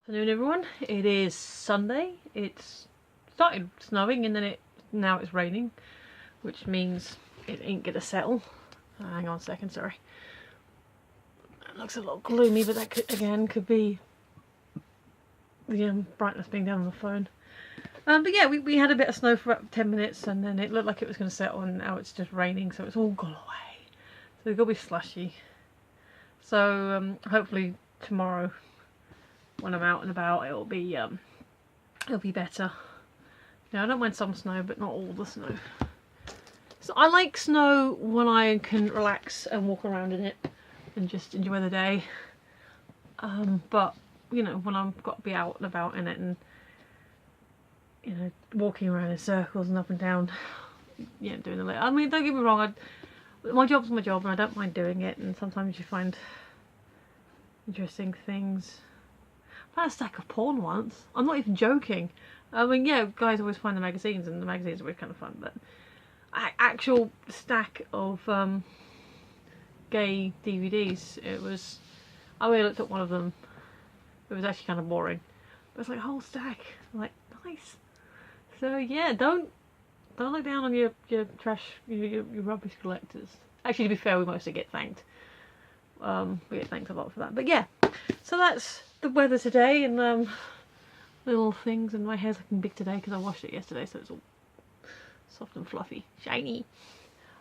Afternoon everyone, it is Sunday. It's started snowing and then now it's raining, which means it ain't gonna settle. Hang on a second, sorry. It looks a little gloomy, but that could be the brightness being down on the phone. But yeah, we had a bit of snow for about 10 minutes and then it looked like it was going to settle, and now it's just raining, so it's all gone away. So it's got to be slushy. So hopefully tomorrow, when I'm out and about, it'll be better. Yeah, I don't mind some snow, but not all the snow. So I like snow when I can relax and walk around in it and just enjoy the day. But you know, when I've got to be out and about in it and walking around in circles and up and down, doing the. I mean, don't get me wrong. My job's my job, and I don't mind doing it. And sometimes you find interesting things. I found a stack of porn once. I'm not even joking. I mean, yeah, guys always find the magazines, and the magazines are always kind of fun, but actual stack of gay DVDs. It was. I really looked at one of them. It was actually kind of boring. But it's like a whole stack. I'm like, nice. So yeah, don't look down on your trash, your rubbish collectors. Actually, to be fair, we mostly get thanked. We get thanked a lot for that. But yeah, so that's the weather today, and little things, and my hair's looking big today because I washed it yesterday, so it's all soft and fluffy, shiny.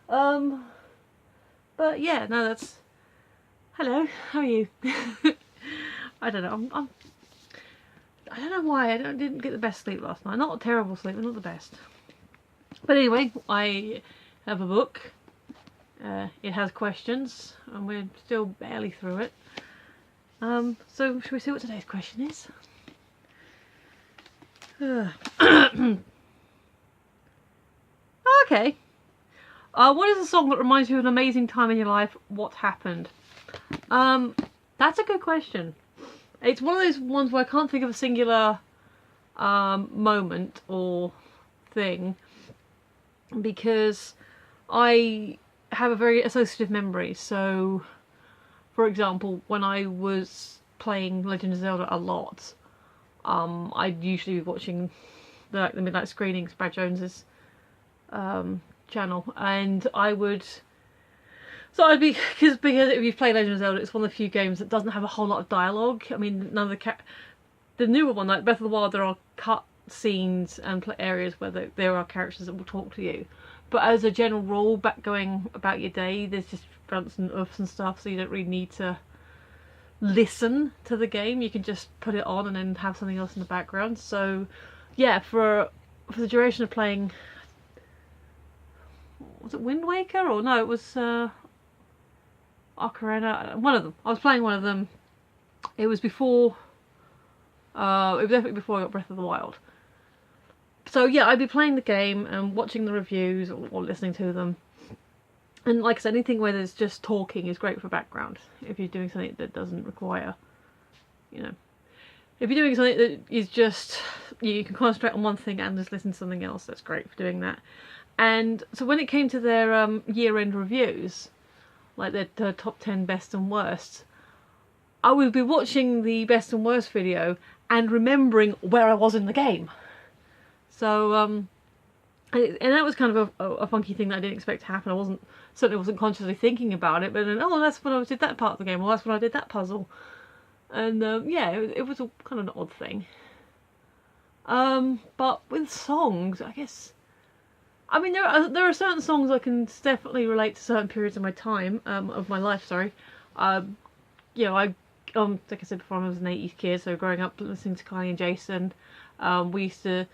But yeah, no, that's. Hello, how are you? I don't know. I don't know why I didn't get the best sleep last night. Not a terrible sleep, but not the best. But anyway, I have a book. It has questions, and we're still barely through it. So should we see what today's question is? Okay. What is a song that reminds you of an amazing time in your life? What happened? That's a good question. It's one of those ones where I can't think of a singular moment or thing, because I have a very associative memory. So, for example, when I was playing Legend of Zelda a lot, I'd usually be watching the midnight screenings, Brad Jones's channel, and I would. So I'd be, because if you play Legend of Zelda, it's one of the few games that doesn't have a whole lot of dialogue. I mean, none of the newer one, like Breath of the Wild, there are cut scenes and areas where there are characters that will talk to you. But as a general rule, going about your day, there's just grunts and oofs and stuff, so you don't really need to listen to the game. You can just put it on and then have something else in the background. So yeah, for the duration of playing, was it Wind Waker? Or no, it was Ocarina, one of them. I was playing one of them. It was before. It was definitely before I got Breath of the Wild. So yeah, I'd be playing the game and watching the reviews or listening to them. And like I said, anything where there's just talking is great for background. If you're doing something that doesn't require, if you're doing something that is just, you can concentrate on one thing and just listen to something else, that's great for doing that. And so when it came to their year-end reviews, like the top 10 best and worst, I would be watching the best and worst video and remembering where I was in the game. So, and that was kind of a funky thing that I didn't expect to happen. Certainly wasn't consciously thinking about it, but then, oh, that's when I did that part of the game, or that's when I did that puzzle. And yeah, it was a kind of an odd thing. But with songs, I guess, I mean, there are certain songs I can definitely relate to certain periods of my time, of my life, sorry. Like I said before, I was an 80s kid, so growing up listening to Kylie and Jason, we used to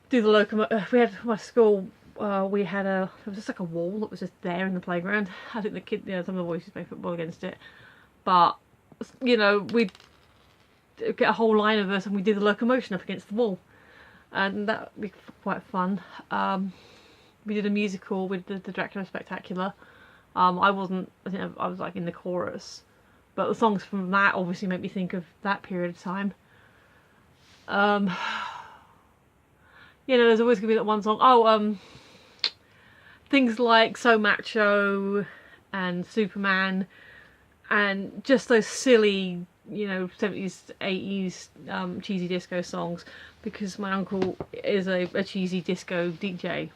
do the locomotive. We had my school. We had it was just like a wall that was just there in the playground. I think some of the boys used to play football against it, but we'd get a whole line of us and we did the locomotion up against the wall, and that would be quite fun. We did a musical with the Dracula Spectacular. I think I was like in the chorus, but the songs from that obviously make me think of that period of time. There's always gonna be that one song. Things like So Macho and Superman, and just those silly you know, 70s, 80s cheesy disco songs, because my uncle is a cheesy disco DJ,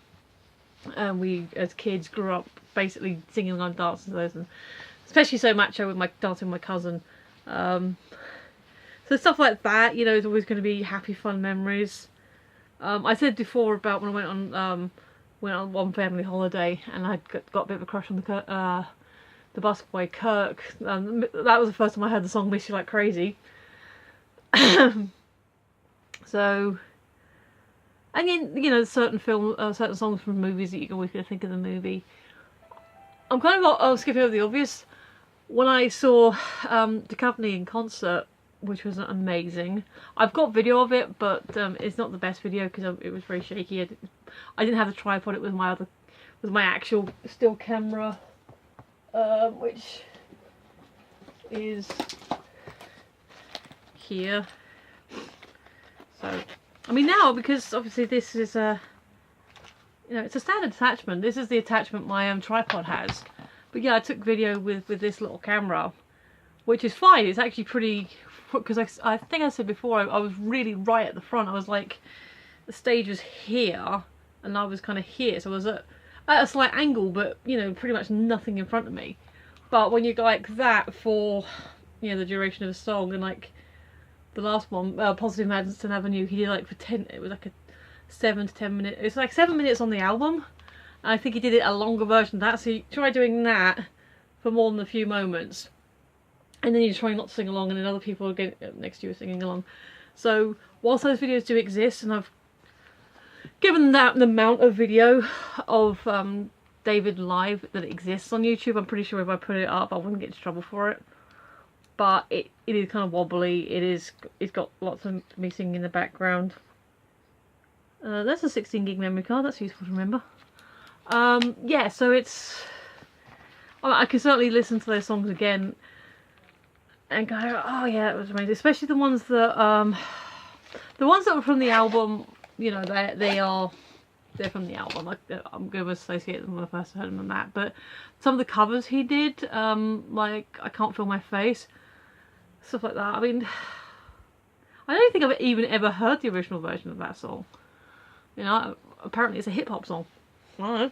and we as kids grew up basically singing and dancing to those, and especially So Macho with my dancing with my cousin. So stuff like that, you know, is always going to be happy, fun memories. I said before about when I went on one family holiday, and I got a bit of a crush on the busboy Kirk. That was the first time I heard the song "Miss You Like Crazy." So, and you know, certain songs from movies that you can always think of the movie. I'm kind of skipping over the obvious. When I saw Duchovny in concert, which was amazing. I've got video of it, but it's not the best video because it was very shaky. I didn't have the tripod. It was my actual still camera, which is here. So, I mean, now, because obviously this is it's a standard attachment. This is the attachment my tripod has. But yeah, I took video with this little camera, which is fine. It's actually pretty, because I think I said before, I was really right at the front. I was like, the stage was here, and I was kind of here. So I was at a slight angle, but, you know, pretty much nothing in front of me. But when you go like that for, you know, the duration of a song, and like the last one, Positive Madison Avenue, he did like for 10, it was like a 7 to 10 minute, it's like 7 minutes on the album. And I think he did it a longer version of that, so you try doing that for more than a few moments. And then you're trying not to sing along, and then other people again next to you are singing along. So whilst those videos do exist, and I've given that the amount of video of David live that exists on YouTube, I'm pretty sure if I put it up I wouldn't get into trouble for it. But it is kind of wobbly. It's got lots of me singing in the background. That's a 16 gig memory card. That's useful to remember. Yeah, so it's, I can certainly listen to those songs again and go, oh yeah, it was amazing. Especially the ones that were from the album. You know, they're from the album. I'm going to associate them when I first heard them and that. But some of the covers he did, like I Can't Feel My Face, stuff like that. I mean, I don't think I've even ever heard the original version of that song. You know, apparently it's a hip hop song. I don't know.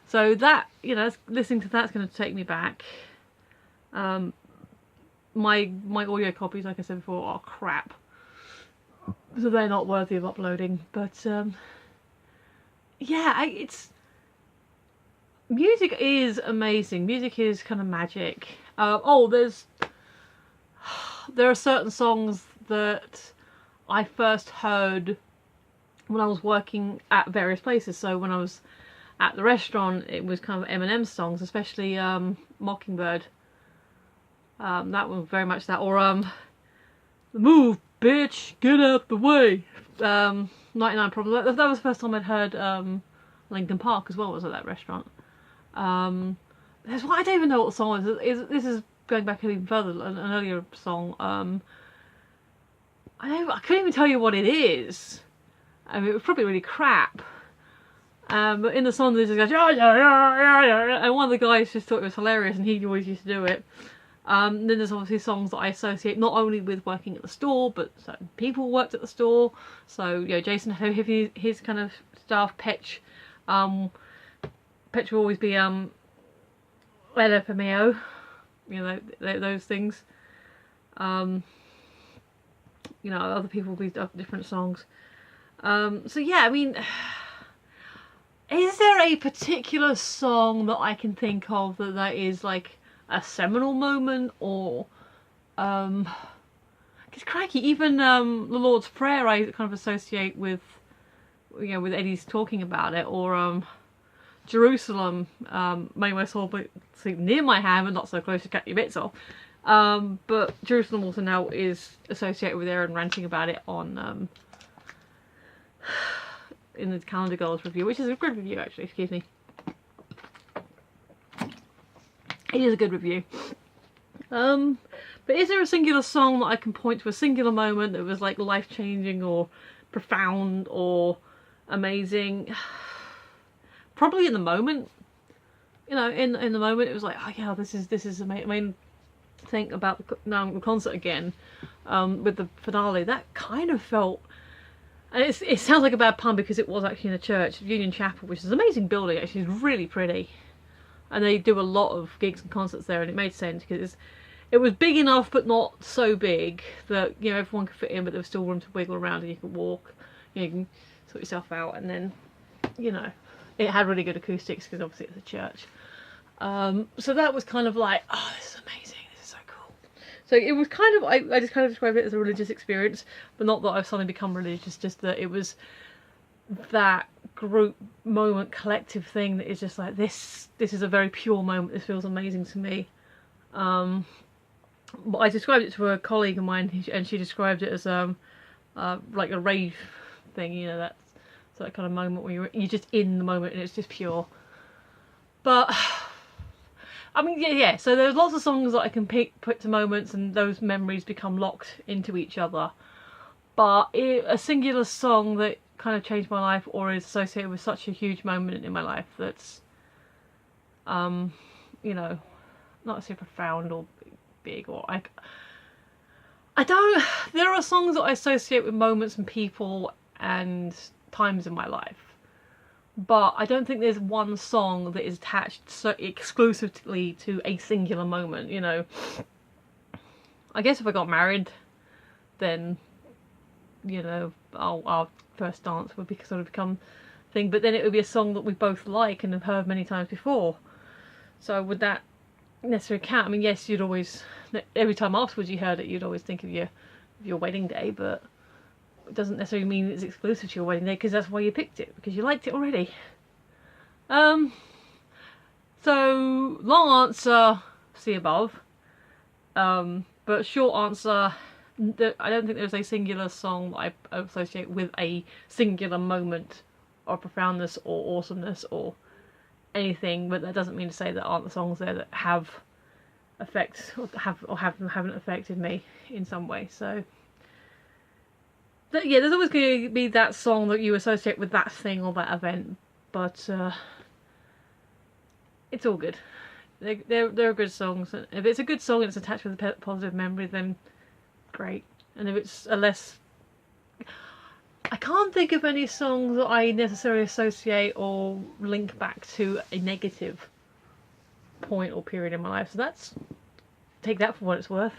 So that, you know, listening to that's going to take me back. My audio copies, like I said before, are crap, so they're not worthy of uploading. But yeah, music is amazing. Music is kind of magic. There are certain songs that I first heard when I was working at various places. So when I was at the restaurant, it was kind of Eminem songs, especially Mockingbird. That was very much that. Or Move, bitch, get out the way. 99 Problems. That was the first time I'd heard Linkin Park as well, was at that restaurant. There's one, I don't even know what the song is. This is going back even further, an earlier song. I couldn't even tell you what it is. I mean, it was probably really crap. But in the song, they just goes, yeah, yeah, yeah, yeah, yeah, and one of the guys just thought it was hilarious, and he always used to do it. Then there's obviously songs that I associate not only with working at the store, but certain people worked at the store. So, you know, Jason had his kind of staff, Petch. Petch will always be LFMAO, you know, those things. You know, other people will be different songs. So yeah, I mean, is there a particular song that I can think of that is like a seminal moment, or because crikey, even the Lord's Prayer I kind of associate with, you know, with Eddie's talking about it, or Jerusalem, may my soul be sleep near my hand but not so close to cut your bits off. But Jerusalem also now is associated with Aaron ranting about it on in the Calendar Girls review, which is a good review actually, excuse me. It is a good review. But is there a singular song that I can point to, a singular moment that was like life-changing or profound or amazing? Probably in the moment. You know, in the moment it was like, oh yeah, this is amazing. I mean, think about the concert again, with the finale, that kind of felt, and it sounds like a bad pun because it was actually in a church, Union Chapel, which is an amazing building, actually. It's really pretty, and they do a lot of gigs and concerts there, and it made sense because it was big enough but not so big that, you know, everyone could fit in, but there was still room to wiggle around and you could walk, you can sort yourself out, and then, you know, it had really good acoustics because obviously it's a church. So that was kind of like, oh, this is amazing, this is so cool. So it was kind of, I just kind of described it as a religious experience, but not that I've suddenly become religious, just that it was that group moment, collective thing that is just like, this is a very pure moment, this feels amazing to me. But I described it to a colleague of mine, and she described it as like a rave thing, you know, that kind of moment where you're just in the moment and it's just pure. But I mean, yeah. So there's lots of songs that I can put to moments, and those memories become locked into each other. But a singular song that kind of changed my life, or is associated with such a huge moment in my life, that's, you know, not so profound or big, or I don't. There are songs that I associate with moments and people and times in my life, but I don't think there's one song that is attached so exclusively to a singular moment, you know. I guess if I got married, then, you know, our first dance would sort of become thing, but then it would be a song that we both like and have heard many times before. So would that necessarily count? I mean, yes, you'd always, every time afterwards you heard it, you'd always think of your wedding day, but it doesn't necessarily mean it's exclusive to your wedding day, because that's why you picked it, because you liked it already. So long answer, see above. But short answer, I don't think there's a singular song that I associate with a singular moment of profoundness or awesomeness or anything, but that doesn't mean to say that aren't the songs there that have effects or haven't affected me in some way. So yeah, there's always going to be that song that you associate with that thing or that event, but it's all good. They're good songs. If it's a good song and it's attached with a positive memory, then great. And if it's a less, I can't think of any songs that I necessarily associate or link back to a negative point or period in my life. So take that for what it's worth.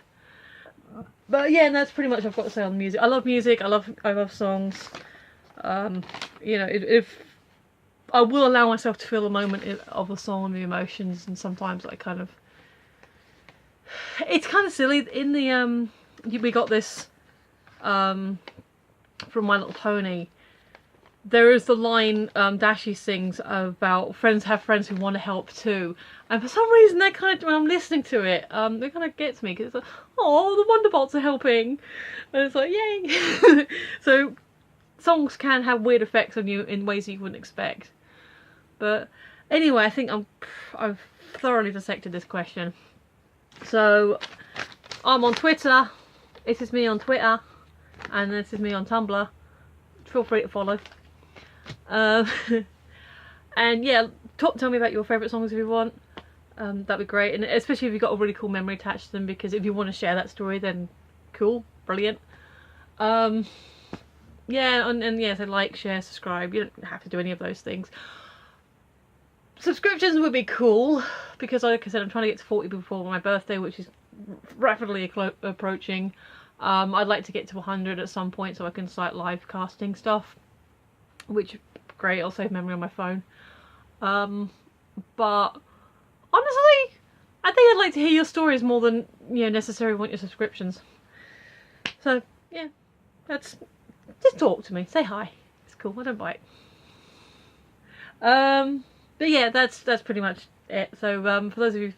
But yeah, and that's pretty much what I've got to say on music. I love music. I love songs. You know, if I will allow myself to feel a moment of the song and the emotions, and sometimes I kind of, it's kind of silly. In the we got this from My Little Pony. There is the line Dashi sings about friends have friends who want to help too, and for some reason that kind of, when I'm listening to it, it kind of gets me, because it's like, oh, the Wonderbolts are helping, and it's like, yay. So songs can have weird effects on you in ways you wouldn't expect. But anyway, I think I've thoroughly dissected this question. So I'm on Twitter. This is me on Twitter, and this is me on Tumblr. Feel free to follow. And yeah, tell me about your favourite songs if you want. That'd be great, and especially if you've got a really cool memory attached to them, because if you want to share that story, then cool, brilliant. Yeah, and yeah, so like, share, subscribe. You don't have to do any of those things. Subscriptions would be cool, because like I said, I'm trying to get to 40 before my birthday, which is rapidly approaching. I'd like to get to 100 at some point so I can start live casting stuff, which great, I'll save memory on my phone. But honestly, I think I'd like to hear your stories more than, you know, necessarily want your subscriptions. So yeah, just talk to me, say hi, it's cool, I don't bite. But yeah, that's pretty much it. So for those of you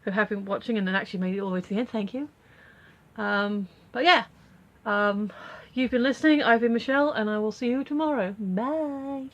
who have been watching and then actually made it all the way to the end, thank you. But yeah, you've been listening, I've been Michelle, and I will see you tomorrow. Bye!